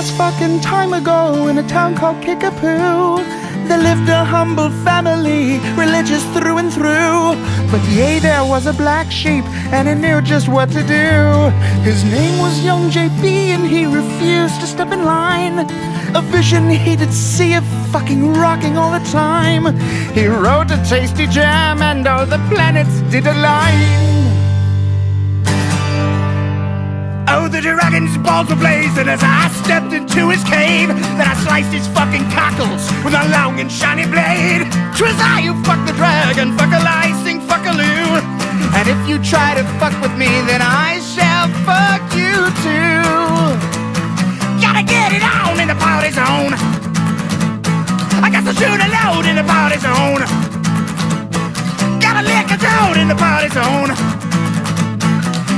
Once fucking time ago, in a town called Kickapoo, there lived a humble family, religious through and through. But yea, there was a black sheep, and he knew just what to do. His name was Young JB, and he refused to step in line. A vision he did see of fucking rocking all the time. He wrote a tasty jam, and all the planets did align. Oh, the dragon's balls were blazing as I stepped into his cave. Then I sliced his fucking cockles with a long and shiny blade. 'Twas I who fucked the dragon, fuck-a-licing, fuck-a-loo. And if you try to fuck with me, then I shall fuck you too. Gotta get it on in the party zone. I got to shoot a load in the party zone. Gotta lick a toad in the party zone.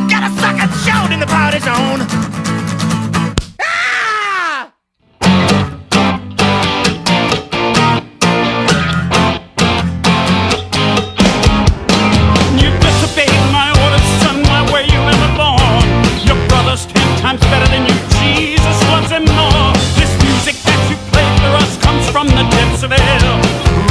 Gotta suck a chode in the party zone. Ah! You disobeyed my orders, son, my way you were born. Your brother's 10 times better than you, Jesus loves him more. This music that you play for us comes from the depths of hell.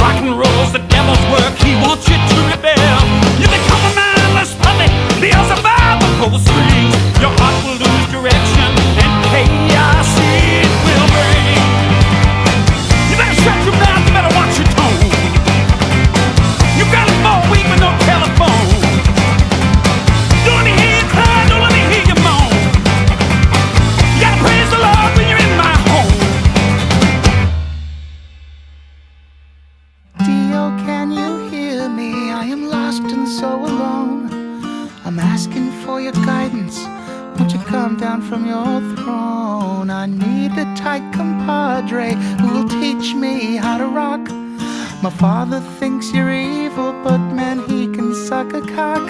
Rock and roll's the devil's work, he wants you to rebel. You become a mindless puppet, Beelzebub will pull the strings. Your heart will lose direction, and chaos it will bring. You better shut your mouth, you better watch your tone. You got it more weak with no telephone. Don't let me hear you cry, don't let me hear you moan. You gotta praise the Lord when you're in my home. Dio, can you hear me? I am lost and so alone. I'm asking for your guidance. Won't you come down from your throne? I need a tight compadre who will teach me how to rock. My father thinks you're evil, but man, he can suck a cock.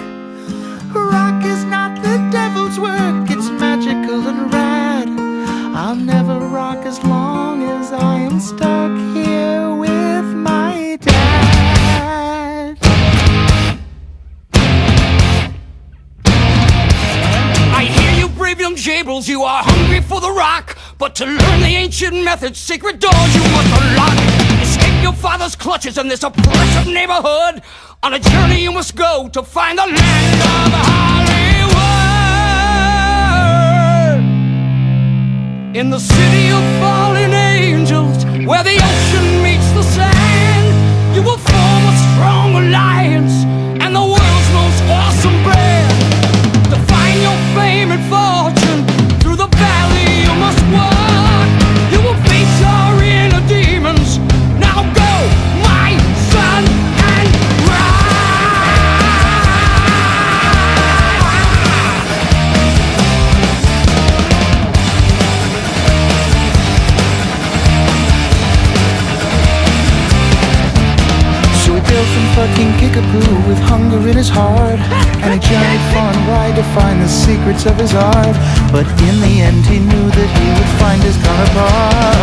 Rock is not the devil's work, it's magical and rad. I'll never rock as long as I am stuck here with my dad. I hear you, brave young jables, you are hungry for the rock. But to learn the ancient methods, secret doors you must unlock. Escape your father's clutches in this oppressive neighborhood. On a journey you must go to find the land of Hollywood. In the city of fallen angels, where the ocean meets the sand, you will form a strong alliance and the world's most awesome brand. To find your fame and fortune, through the valley you must walk. You will face your inner demons. Now go, my son, and So he built from fucking Kickapoo with hunger in his heart, and he journeyed far and wide to find the secrets of his art. But in the end he knew that he would find his counterpart.